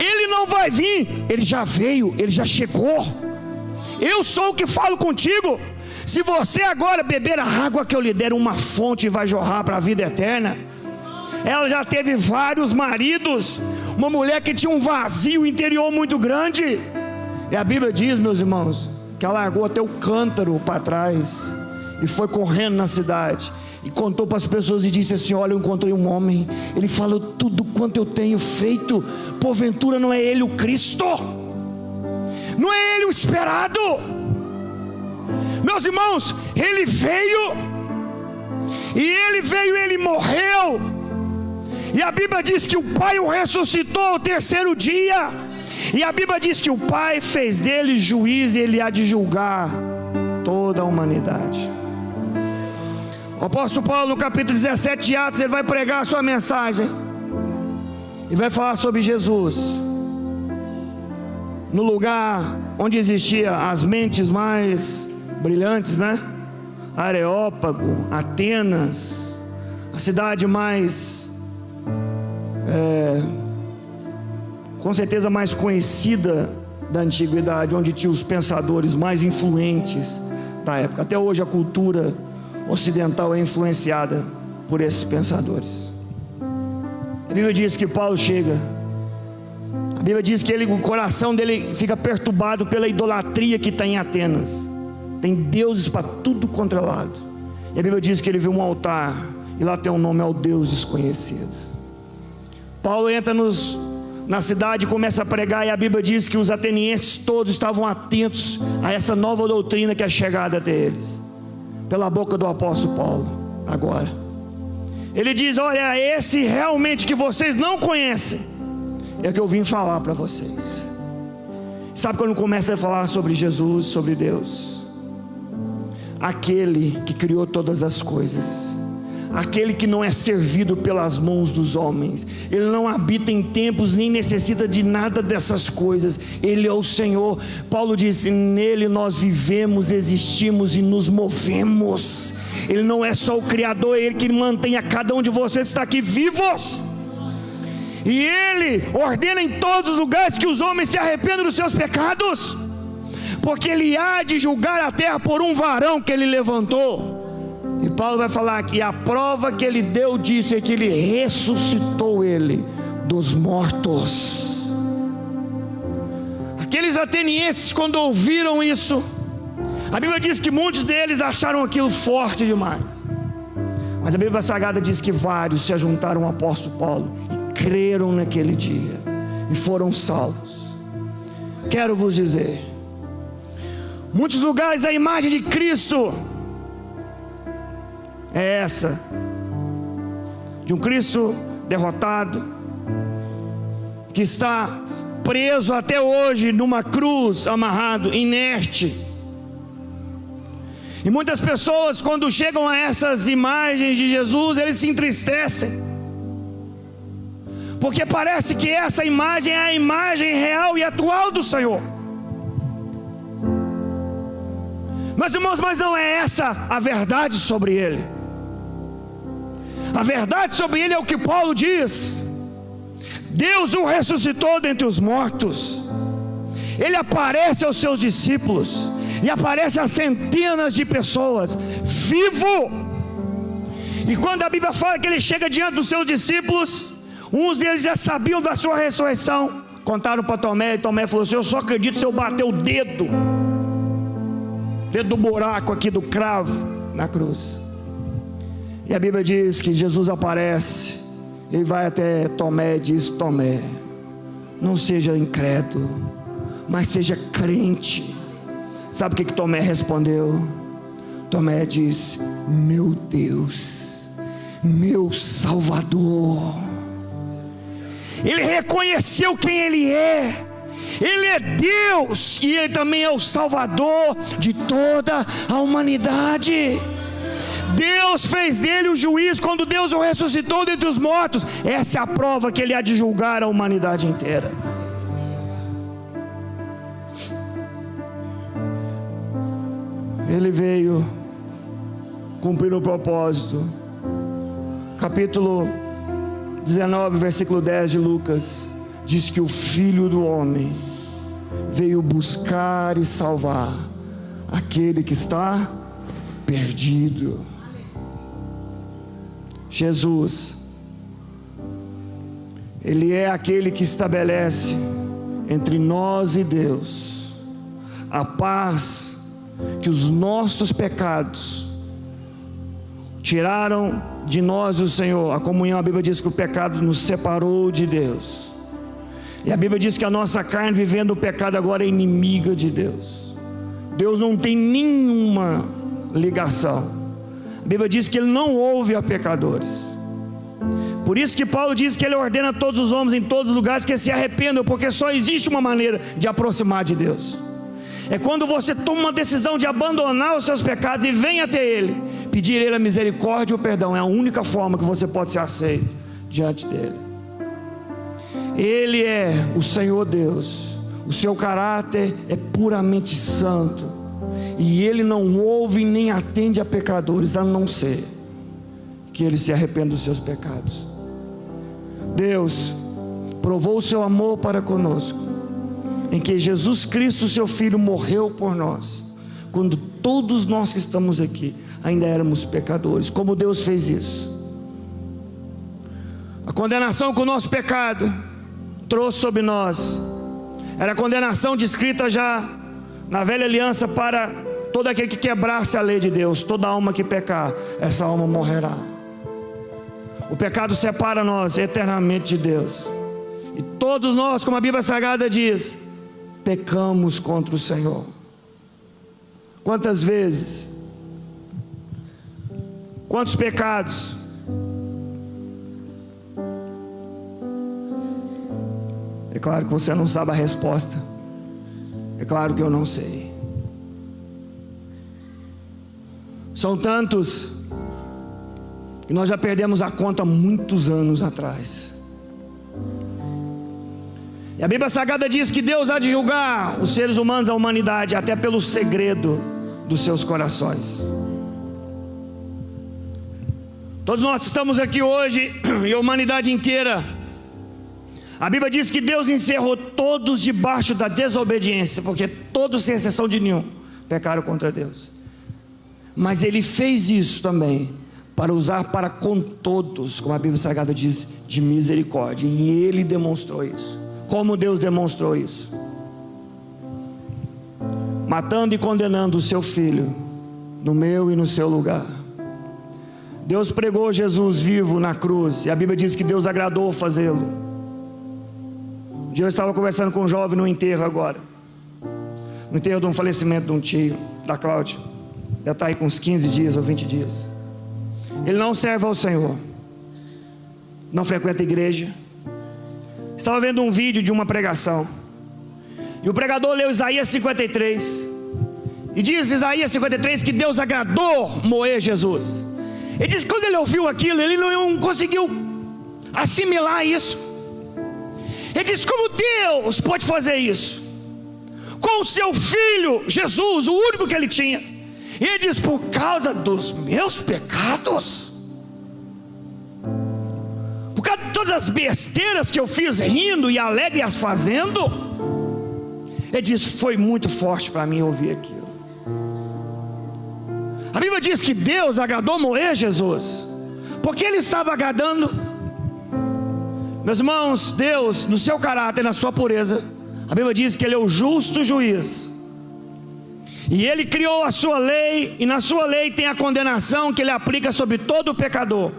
Ele não vai vir, Ele já veio, Ele já chegou. Eu sou o que falo contigo. Se você agora beber a água que eu lhe der, uma fonte vai jorrar para a vida eterna. Ela já teve vários maridos, uma mulher que tinha um vazio interior muito grande, e a Bíblia diz, meus irmãos, que ela largou até o cântaro para trás e foi correndo na cidade e contou para as pessoas e disse assim: olha, eu encontrei um homem, ele falou tudo quanto eu tenho feito. Porventura não é ele o Cristo? Não é ele o esperado? Meus irmãos, ele veio, e ele morreu, e a Bíblia diz que o Pai o ressuscitou ao terceiro dia, e a Bíblia diz que o Pai fez dele juiz, e ele há de julgar toda a humanidade. O apóstolo Paulo, no capítulo 17 de Atos, ele vai pregar a sua mensagem e vai falar sobre Jesus no lugar onde existia as mentes mais brilhantes, né? Areópago, Atenas, a cidade mais com certeza mais conhecida da antiguidade, onde tinha os pensadores mais influentes da época. Até hoje a cultura ocidental é influenciada por esses pensadores. A Bíblia diz que Paulo chega, a Bíblia diz que o coração dele fica perturbado pela idolatria que está em Atenas. Tem deuses para tudo quanto é lado, e a Bíblia diz que ele viu um altar, e lá tem um nome ao Deus desconhecido. Paulo entra na cidade e começa a pregar, e a Bíblia diz que os atenienses todos estavam atentos a essa nova doutrina que é chegada até eles, pela boca do apóstolo Paulo. Agora ele diz: olha, esse realmente que vocês não conhecem é que eu vim falar para vocês. Sabe quando começa a falar sobre Jesus, sobre Deus? Aquele que criou todas as coisas, aquele que não é servido pelas mãos dos homens, ele não habita em templos, nem necessita de nada dessas coisas, ele é o Senhor. Paulo disse: nele nós vivemos, existimos e nos movemos. Ele não é só o Criador, é Ele que mantém a cada um de vocês está aqui vivos, e Ele ordena em todos os lugares que os homens se arrependam dos seus pecados, porque Ele há de julgar a terra por um varão que Ele levantou. E Paulo vai falar que a prova que Ele deu disso é que Ele ressuscitou Ele dos mortos. Aqueles atenienses, quando ouviram isso, a Bíblia diz que muitos deles acharam aquilo forte demais, mas a Bíblia Sagrada diz que vários se ajuntaram ao apóstolo Paulo e creram naquele dia e foram salvos. Quero vos dizer, muitos lugares a imagem de Cristo é essa, de um Cristo derrotado, que está preso até hoje numa cruz, amarrado, inerte. E muitas pessoas, quando chegam a essas imagens de Jesus, eles se entristecem, porque parece que essa imagem é a imagem real e atual do Senhor. Meus irmãos, mas não é essa a verdade sobre ele. A verdade sobre ele é o que Paulo diz: Deus o ressuscitou dentre os mortos. Ele aparece aos seus discípulos, e aparece a centenas de pessoas, vivo. E quando a Bíblia fala que ele chega diante dos seus discípulos, uns deles já sabiam da sua ressurreição, contaram para Tomé, e Tomé falou assim: eu só acredito se eu bater o dedo do buraco aqui do cravo na cruz. E a Bíblia diz que Jesus aparece, ele vai até Tomé e diz: Tomé, não seja incrédulo, mas seja crente. Sabe o que Tomé respondeu? Tomé disse: meu Deus, meu Salvador. Ele reconheceu quem ele é. Ele é Deus, e ele também é o Salvador de toda a humanidade. Deus fez dele o juiz quando Deus o ressuscitou dentre os mortos. Essa é a prova que ele há de julgar a humanidade inteira. Ele veio cumprir o propósito. Capítulo 19, versículo 10 de Lucas, diz que o Filho do Homem veio buscar e salvar aquele que está perdido. Jesus, Ele é aquele que estabelece entre nós e Deus a paz que os nossos pecados tiraram de nós o Senhor. A comunhão, a Bíblia diz que o pecado nos separou de Deus, e a Bíblia diz que a nossa carne, vivendo o pecado, agora é inimiga de Deus. Deus não tem nenhuma ligação. A Bíblia diz que Ele não ouve a pecadores. Por isso que Paulo diz que Ele ordena a todos os homens em todos os lugares que se arrependam, porque só existe uma maneira de aproximar de Deus. É quando você toma uma decisão de abandonar os seus pecados e vem até Ele, pedir a Ele a misericórdia e o perdão. É a única forma que você pode ser aceito diante dEle. Ele é o Senhor Deus. O seu caráter é puramente santo, e Ele não ouve nem atende a pecadores, a não ser que Ele se arrependa dos seus pecados. Deus provou o seu amor para conosco em que Jesus Cristo, seu Filho, morreu por nós, quando todos nós que estamos aqui ainda éramos pecadores. Como Deus fez isso? A condenação que o nosso pecado trouxe sobre nós era a condenação descrita já na velha aliança para todo aquele que quebrasse a lei de Deus. Toda alma que pecar, essa alma morrerá. O pecado separa nós eternamente de Deus, e todos nós, como a Bíblia Sagrada diz, pecamos contra o Senhor. Quantas vezes? Quantos pecados? É claro que você não sabe a resposta. É claro que eu não sei. São tantos que nós já perdemos a conta há muitos anos atrás. E a Bíblia Sagrada diz que Deus há de julgar os seres humanos, a humanidade, até pelo segredo dos seus corações. Todos nós estamos aqui hoje, e a humanidade inteira. A Bíblia diz que Deus encerrou todos debaixo da desobediência, porque todos, sem exceção de nenhum, pecaram contra Deus. Mas Ele fez isso também para usar para com todos, como a Bíblia Sagrada diz, de misericórdia. E Ele demonstrou isso. Como Deus demonstrou isso? Matando e condenando o seu Filho no meu e no seu lugar. Deus pregou Jesus vivo na cruz, e a Bíblia diz que Deus agradou fazê-lo. Um dia eu estava conversando com um jovem no enterro agora, no enterro de um falecimento de um tio, da Cláudia. Já está aí com uns 15 dias ou 20 dias. Ele não serve ao Senhor, não frequenta a igreja. Estava vendo um vídeo de uma pregação, e o pregador leu Isaías 53, e diz Isaías 53 que Deus agradou moer Jesus. Ele diz que quando ele ouviu aquilo, ele não conseguiu assimilar isso. Ele diz: como Deus pode fazer isso com o seu Filho Jesus, o único que ele tinha? E ele diz: por causa dos meus pecados, por causa de todas as besteiras que eu fiz, rindo e alegre as fazendo. Ele diz: foi muito forte para mim ouvir aquilo. A Bíblia diz que Deus agradou moer Jesus. Por que ele estava agradando? Meus irmãos, Deus, no seu caráter, na sua pureza, a Bíblia diz que ele é o justo juiz. E ele criou a sua lei, e na sua lei tem a condenação que ele aplica sobre todo pecador.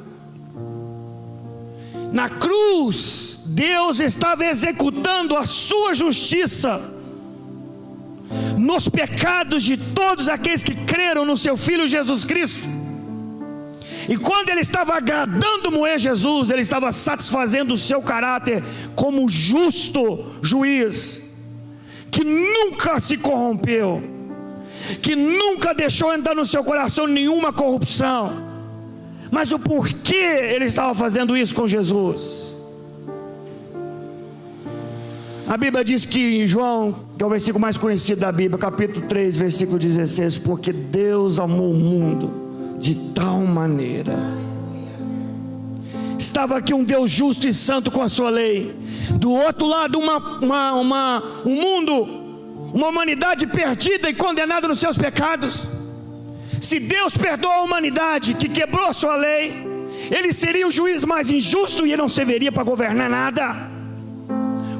Na cruz, Deus estava executando a sua justiça nos pecados de todos aqueles que creram no seu Filho Jesus Cristo. E quando ele estava agradando moer Jesus, ele estava satisfazendo o seu caráter como justo juiz, que nunca se corrompeu, que nunca deixou entrar no seu coração nenhuma corrupção. Mas o porquê ele estava fazendo isso com Jesus? A Bíblia diz que em João, que é o versículo mais conhecido da Bíblia, capítulo 3, versículo 16: porque Deus amou o mundo de tal maneira. Estava aqui um Deus justo e santo com a sua lei, do outro lado um mundo, uma humanidade perdida e condenada nos seus pecados. Se Deus perdoa a humanidade que quebrou a sua lei, ele seria o juiz mais injusto e ele não serviria para governar nada.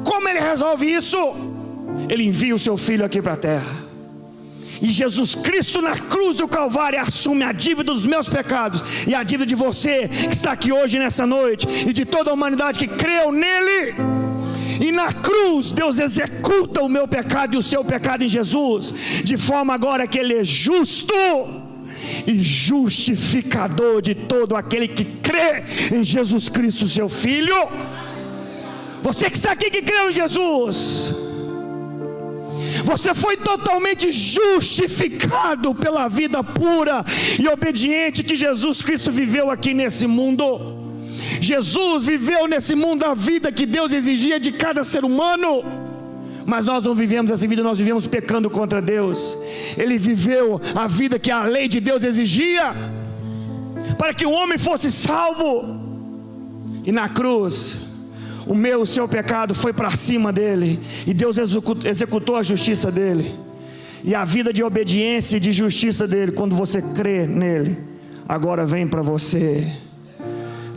Como ele resolve isso? Ele envia o seu Filho aqui para a terra. E Jesus Cristo na cruz do Calvário assume a dívida dos meus pecados e a dívida de você que está aqui hoje nessa noite, e de toda a humanidade que creu nele. E na cruz Deus executa o meu pecado e o seu pecado em Jesus, de forma agora que ele é justo e justificador de todo aquele que crê em Jesus Cristo, seu Filho. Você que está aqui que crê em Jesus, você foi totalmente justificado pela vida pura e obediente que Jesus Cristo viveu aqui nesse mundo. Jesus viveu nesse mundo a vida que Deus exigia de cada ser humano, mas nós não vivemos essa vida, nós vivemos pecando contra Deus. Ele viveu a vida que a lei de Deus exigia, para que o homem fosse salvo. E na cruz, o meu, o seu pecado foi para cima dele, e Deus executou a justiça dele. E a vida de obediência e de justiça dele, quando você crê nele, agora vem para você.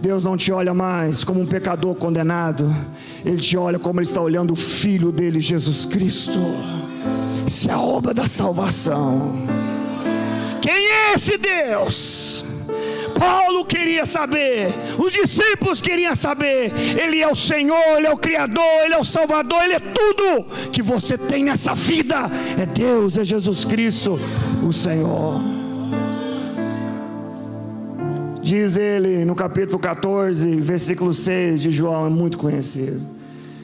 Deus não te olha mais como um pecador condenado, ele te olha como ele está olhando o Filho dele, Jesus Cristo. Isso é a obra da salvação. Quem é esse Deus? Paulo queria saber, os discípulos queriam saber. Ele é o Senhor, ele é o Criador, ele é o Salvador, ele é tudo que você tem nessa vida. É Deus, é Jesus Cristo, o Senhor. Diz ele no capítulo 14, versículo 6 de João, é muito conhecido: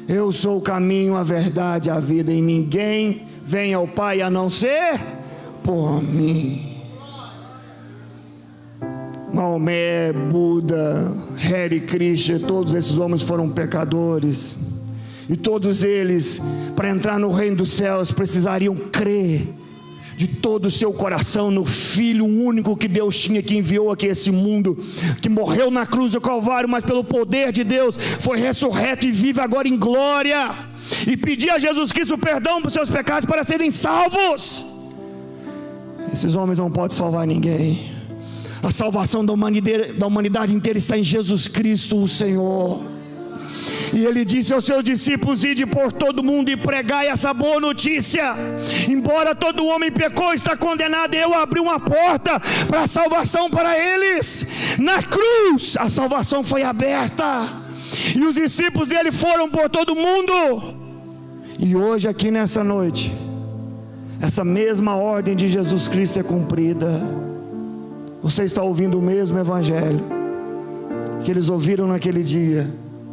eu sou o caminho, a verdade e a vida, e ninguém vem ao Pai a não ser por mim. Maomé, Buda, Hare Krishna, todos esses homens foram pecadores, e todos eles, para entrar no reino dos céus, precisariam crer de todo o seu coração no Filho único que Deus tinha, que enviou aqui a esse mundo, que morreu na cruz do Calvário, mas pelo poder de Deus foi ressurreto e vive agora em glória, e pedir a Jesus Cristo perdão por seus pecados para serem salvos. Esses homens não podem salvar ninguém. A salvação da humanidade inteira está em Jesus Cristo, o Senhor. E ele disse aos seus discípulos: ide por todo mundo e pregai essa boa notícia. Embora todo homem pecou e está condenado, eu abri uma porta para a salvação para eles. Na cruz a salvação foi aberta, e os discípulos dele foram por todo mundo. E hoje aqui nessa noite, essa mesma ordem de Jesus Cristo é cumprida. Você está ouvindo o mesmo evangelho que eles ouviram naquele dia,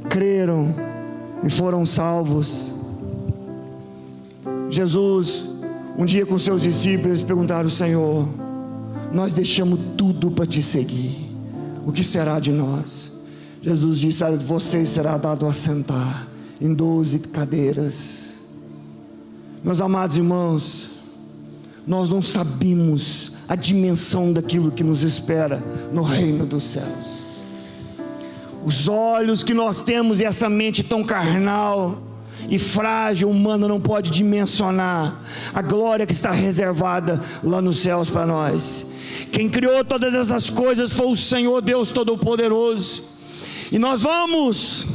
creram e foram salvos. Jesus, um dia com seus discípulos, perguntaram: Senhor, nós deixamos tudo para te seguir, o que será de nós? Jesus disse: a vocês será dado assentar em 12 cadeiras. Meus amados irmãos, nós não sabemos a dimensão daquilo que nos espera no reino dos céus. Os olhos que nós temos e essa mente tão carnal e frágil, humana, não pode dimensionar a glória que está reservada lá nos céus para nós. Quem criou todas essas coisas foi o Senhor Deus Todo-Poderoso. E nós vamos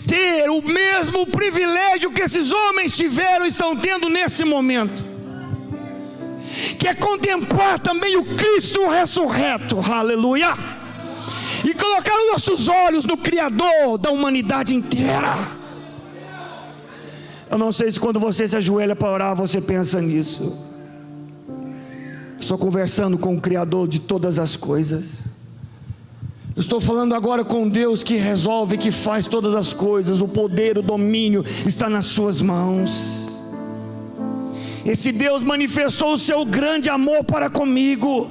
ter o mesmo privilégio que esses homens tiveram e estão tendo nesse momento, que é contemplar também o Cristo ressurreto, aleluia, e colocar os nossos olhos no Criador da humanidade inteira. Eu não sei se quando você se ajoelha para orar, você pensa nisso. Estou conversando com o Criador de todas as coisas. Eu estou falando agora com Deus que resolve, que faz todas as coisas. O poder, o domínio está nas suas mãos. Esse Deus manifestou o seu grande amor para comigo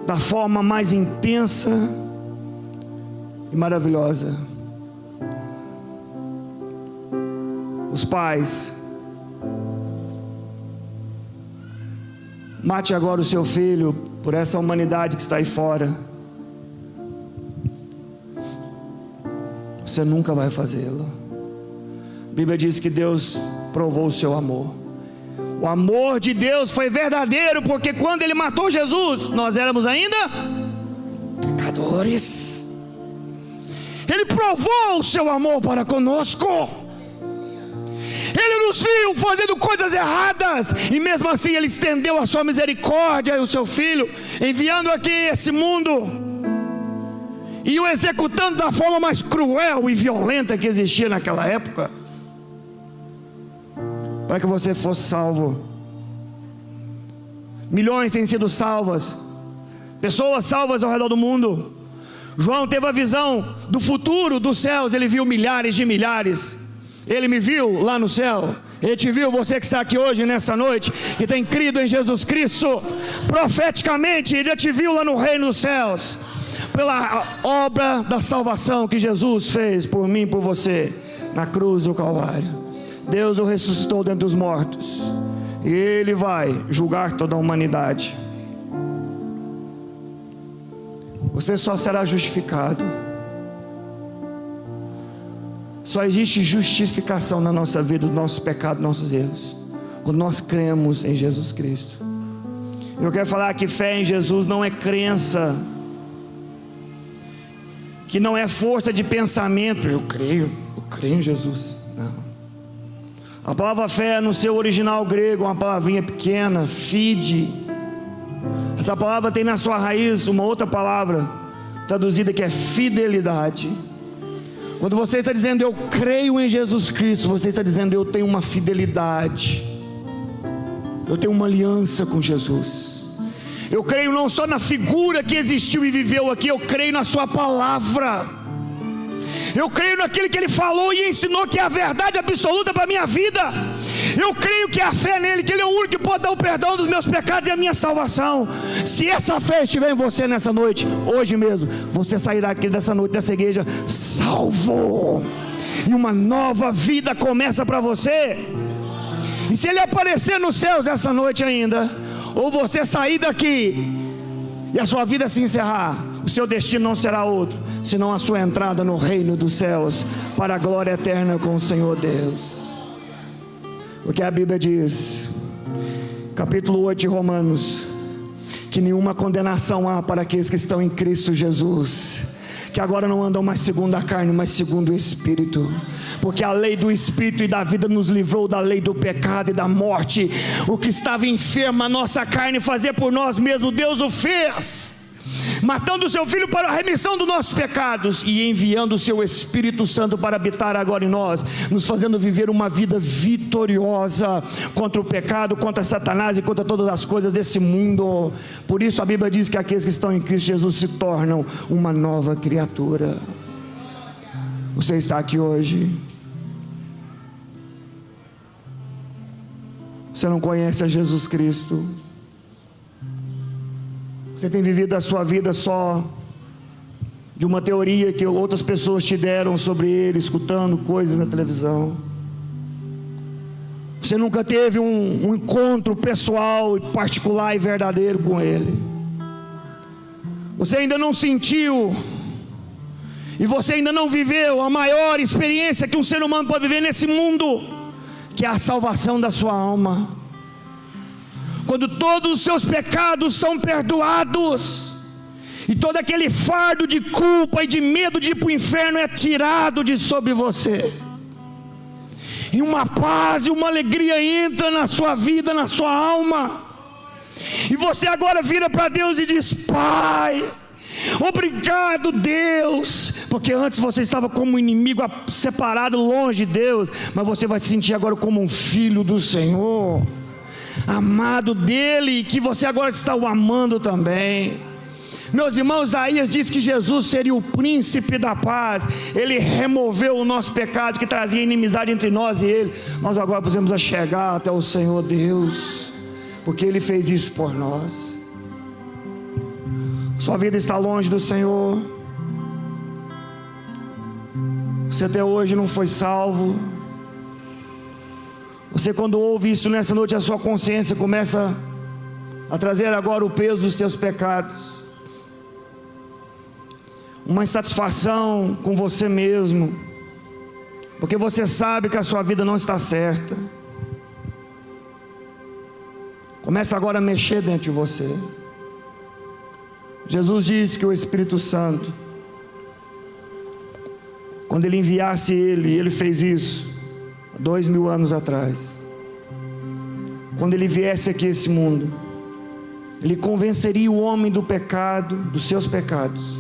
da forma mais intensa e maravilhosa. Os pais, mate agora o seu filho por essa humanidade que está aí fora. Você nunca vai fazê-lo. A Bíblia diz que Deus provou o seu amor. O amor de Deus foi verdadeiro, porque quando Ele matou Jesus, nós éramos ainda pecadores. Ele provou o seu amor para conosco. Ele nos viu fazendo coisas erradas, e mesmo assim Ele estendeu a sua misericórdia e o seu Filho, enviando aqui esse mundo, e o executando da forma mais cruel e violenta que existia naquela época, para que você fosse salvo. Milhões têm sido salvas, pessoas salvas ao redor do mundo. João teve a visão do futuro dos céus, ele viu milhares de milhares. Ele me viu lá no céu, Ele te viu, você que está aqui hoje, nessa noite, que tem crido em Jesus Cristo, profeticamente, Ele já te viu lá no reino dos céus, pela obra da salvação que Jesus fez por mim e por você, na cruz do Calvário. Deus o ressuscitou dentre os mortos, e Ele vai julgar toda a humanidade. Você só será justificado. Só existe justificação na nossa vida, do nosso pecado, dos nossos erros, quando nós cremos em Jesus Cristo. Eu quero falar que fé em Jesus não é crença, que não é força de pensamento. Eu creio em Jesus. Não. A palavra fé no seu original grego é uma palavrinha pequena, fide. Essa palavra tem na sua raiz uma outra palavra traduzida que é fidelidade. Quando você está dizendo eu creio em Jesus Cristo, você está dizendo eu tenho uma fidelidade, eu tenho uma aliança com Jesus. Eu creio não só na figura que existiu e viveu aqui, eu creio na sua palavra. Eu creio naquilo que Ele falou e ensinou, que é a verdade absoluta para a minha vida. Eu creio que a fé nele, que Ele é o único que pode dar o perdão dos meus pecados e a minha salvação. Se essa fé estiver em você nessa noite, hoje mesmo, você sairá aqui dessa noite, dessa igreja, salvo, e uma nova vida começa para você. E se Ele aparecer nos céus essa noite ainda, ou você sair daqui e a sua vida se encerrar, o seu destino não será outro, senão a sua entrada no reino dos céus, para a glória eterna com o Senhor Deus. Porque a Bíblia diz, capítulo 8 de Romanos, que nenhuma condenação há para aqueles que estão em Cristo Jesus, que agora não andam mais segundo a carne, mas segundo o Espírito, porque a lei do Espírito e da vida nos livrou da lei do pecado e da morte. O que estava enfermo a nossa carne fazer por nós mesmos, Deus o fez, matando o seu Filho para a remissão dos nossos pecados e enviando o seu Espírito Santo para habitar agora em nós, nos fazendo viver uma vida vitoriosa contra o pecado, contra Satanás e contra todas as coisas desse mundo. Por isso a Bíblia diz que aqueles que estão em Cristo Jesus se tornam uma nova criatura. Você está aqui hoje, você não conhece a Jesus Cristo, você tem vivido a sua vida só de uma teoria que outras pessoas te deram sobre Ele, escutando coisas na televisão. Você nunca teve um encontro pessoal, particular e verdadeiro com Ele. Você ainda não sentiu, e você ainda não viveu a maior experiência que um ser humano pode viver nesse mundo, que é a salvação da sua alma. Quando todos os seus pecados são perdoados, e todo aquele fardo de culpa e de medo de ir para o inferno é tirado de sobre você, e uma paz e uma alegria entra na sua vida, na sua alma, e você agora vira para Deus e diz: Pai, obrigado Deus, porque antes você estava como inimigo, separado, longe de Deus, mas você vai se sentir agora como um filho do Senhor, amado dele, que você agora está o amando também. Meus irmãos, Isaías diz que Jesus seria o príncipe da paz. Ele removeu o nosso pecado que trazia inimizade entre nós e Ele. Nós agora podemos chegar até o Senhor Deus, porque Ele fez isso por nós. Sua vida está longe do Senhor, você até hoje não foi salvo. Você, quando ouve isso nessa noite, a sua consciência começa a trazer agora o peso dos seus pecados, uma insatisfação com você mesmo, porque você sabe que a sua vida não está certa. Começa agora a mexer dentro de você. Jesus disse que o Espírito Santo, quando Ele enviasse Ele, e Ele fez isso 2000 anos atrás, quando Ele viesse aqui a esse mundo, Ele convenceria o homem do pecado, dos seus pecados,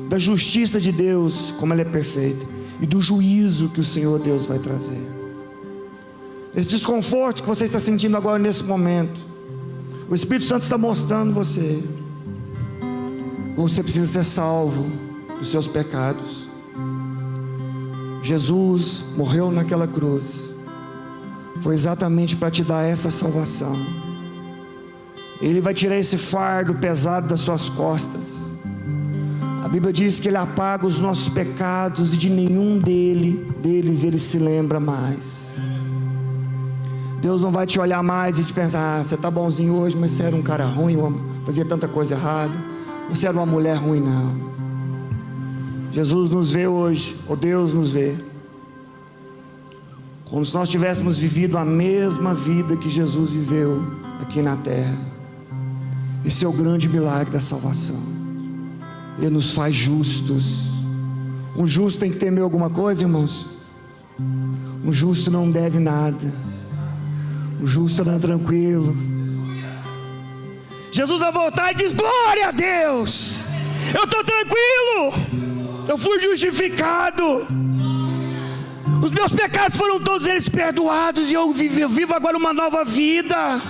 da justiça de Deus, como ela é perfeita, e do juízo que o Senhor Deus vai trazer. Esse desconforto que você está sentindo agora nesse momento, o Espírito Santo está mostrando você como você precisa ser salvo dos seus pecados. Jesus morreu naquela cruz, foi exatamente para te dar essa salvação. Ele vai tirar esse fardo pesado das suas costas. A Bíblia diz que Ele apaga os nossos pecados, e de nenhum deles Ele se lembra mais. Deus não vai te olhar mais e te pensar: você está bonzinho hoje, mas você era um cara ruim, fazia tanta coisa errada, você era uma mulher ruim. Não. Jesus nos vê hoje, ou Deus nos vê, como se nós tivéssemos vivido a mesma vida que Jesus viveu aqui na terra. Esse é o grande milagre da salvação. Ele nos faz justos. Um justo tem que temer alguma coisa, irmãos? Um justo não deve nada. O justo anda tranquilo. Jesus vai voltar e diz: glória a Deus, eu estou tranquilo, eu fui justificado, os meus pecados foram todos eles perdoados, e eu vivo agora uma nova vida.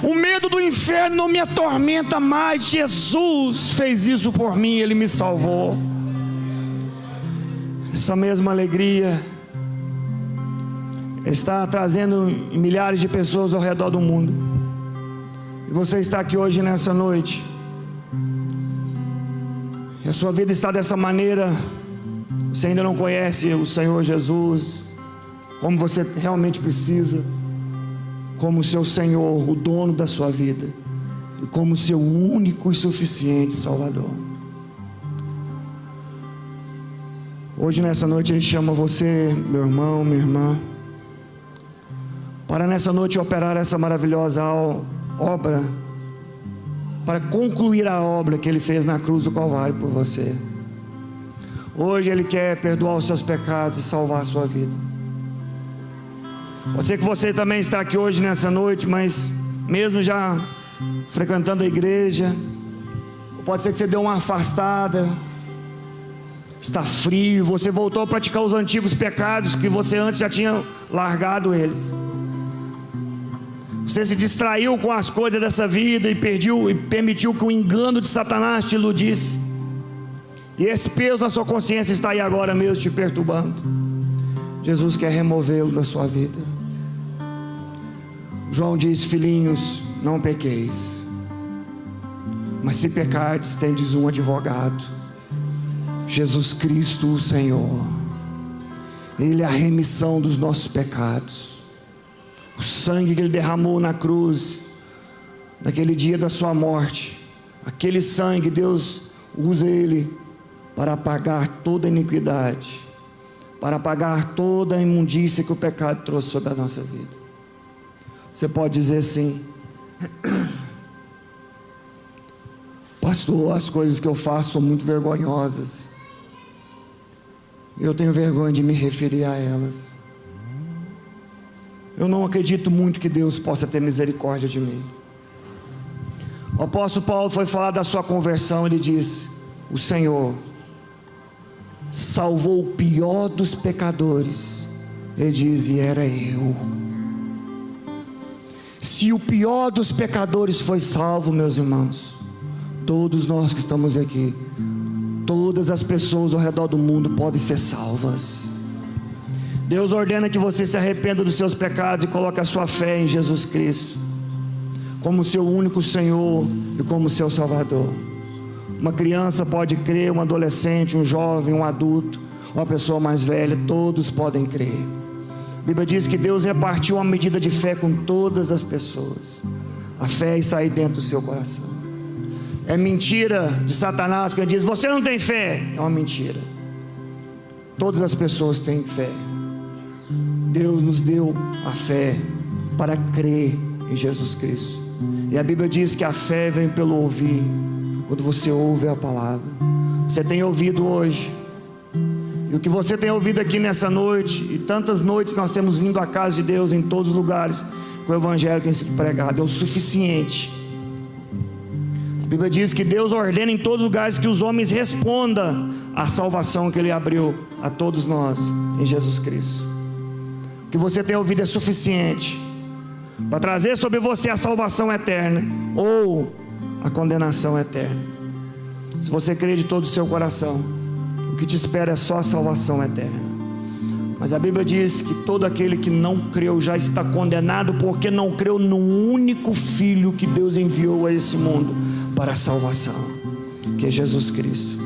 O medo do inferno não me atormenta mais. Jesus fez isso por mim, Ele me salvou. Essa mesma alegria está trazendo milhares de pessoas ao redor do mundo. E você está aqui hoje, nessa noite, e a sua vida está dessa maneira. Você ainda não conhece o Senhor Jesus como você realmente precisa, como o seu Senhor, o dono da sua vida, e como o seu único e suficiente Salvador. Hoje, nessa noite, Ele chama você, meu irmão, minha irmã, para nessa noite operar essa maravilhosa obra, para concluir a obra que Ele fez na cruz do Calvário por você. Hoje Ele quer perdoar os seus pecados e salvar a sua vida. Pode ser que você também está aqui hoje nessa noite, mas mesmo já frequentando a igreja, pode ser que você deu uma afastada, está frio, você voltou a praticar os antigos pecados que você antes já tinha largado eles. Você se distraiu com as coisas dessa vida e permitiu que o engano de Satanás te iludisse. E esse peso na sua consciência está aí agora mesmo te perturbando. Jesus quer removê-lo da sua vida. João diz: filhinhos, não pequeis, mas se pecardes, tendes um advogado, Jesus Cristo o Senhor. Ele é a remissão dos nossos pecados. O sangue que Ele derramou na cruz, naquele dia da sua morte, aquele sangue, Deus usa ele para apagar toda a iniquidade, para apagar toda a imundícia que o pecado trouxe sobre a nossa vida. Você pode dizer assim: pastor, as coisas que eu faço são muito vergonhosas, eu tenho vergonha de me referir a elas, eu não acredito muito que Deus possa ter misericórdia de mim. O apóstolo Paulo foi falar da sua conversão. Ele disse: o Senhor salvou o pior dos pecadores. Ele diz: e era eu. Se o pior dos pecadores foi salvo, meus irmãos, todos nós que estamos aqui, todas as pessoas ao redor do mundo podem ser salvas. Deus ordena que você se arrependa dos seus pecados e coloque a sua fé em Jesus Cristo como seu único Senhor e como seu Salvador. Uma criança pode crer, um adolescente, um jovem, um adulto, uma pessoa mais velha, todos podem crer. A Bíblia diz que Deus repartiu uma medida de fé com todas as pessoas. A fé está aí dentro do seu coração. É mentira de Satanás quando ele diz: você não tem fé. É uma mentira. Todas as pessoas têm fé. Deus nos deu a fé para crer em Jesus Cristo. E a Bíblia diz que a fé vem pelo ouvir. Quando você ouve a palavra, você tem ouvido hoje, e o que você tem ouvido aqui nessa noite, e tantas noites nós temos vindo à casa de Deus em todos os lugares que o Evangelho tem sido pregado, é o suficiente. A Bíblia diz que Deus ordena em todos os lugares que os homens respondam à salvação que Ele abriu a todos nós em Jesus Cristo. O que você tem ouvido é suficiente para trazer sobre você a salvação eterna ou a condenação eterna. Se você crê de todo o seu coração, o que te espera é só a salvação eterna. Mas a Bíblia diz que todo aquele que não creu já está condenado, porque não creu no único Filho que Deus enviou a esse mundo para a salvação, que é Jesus Cristo.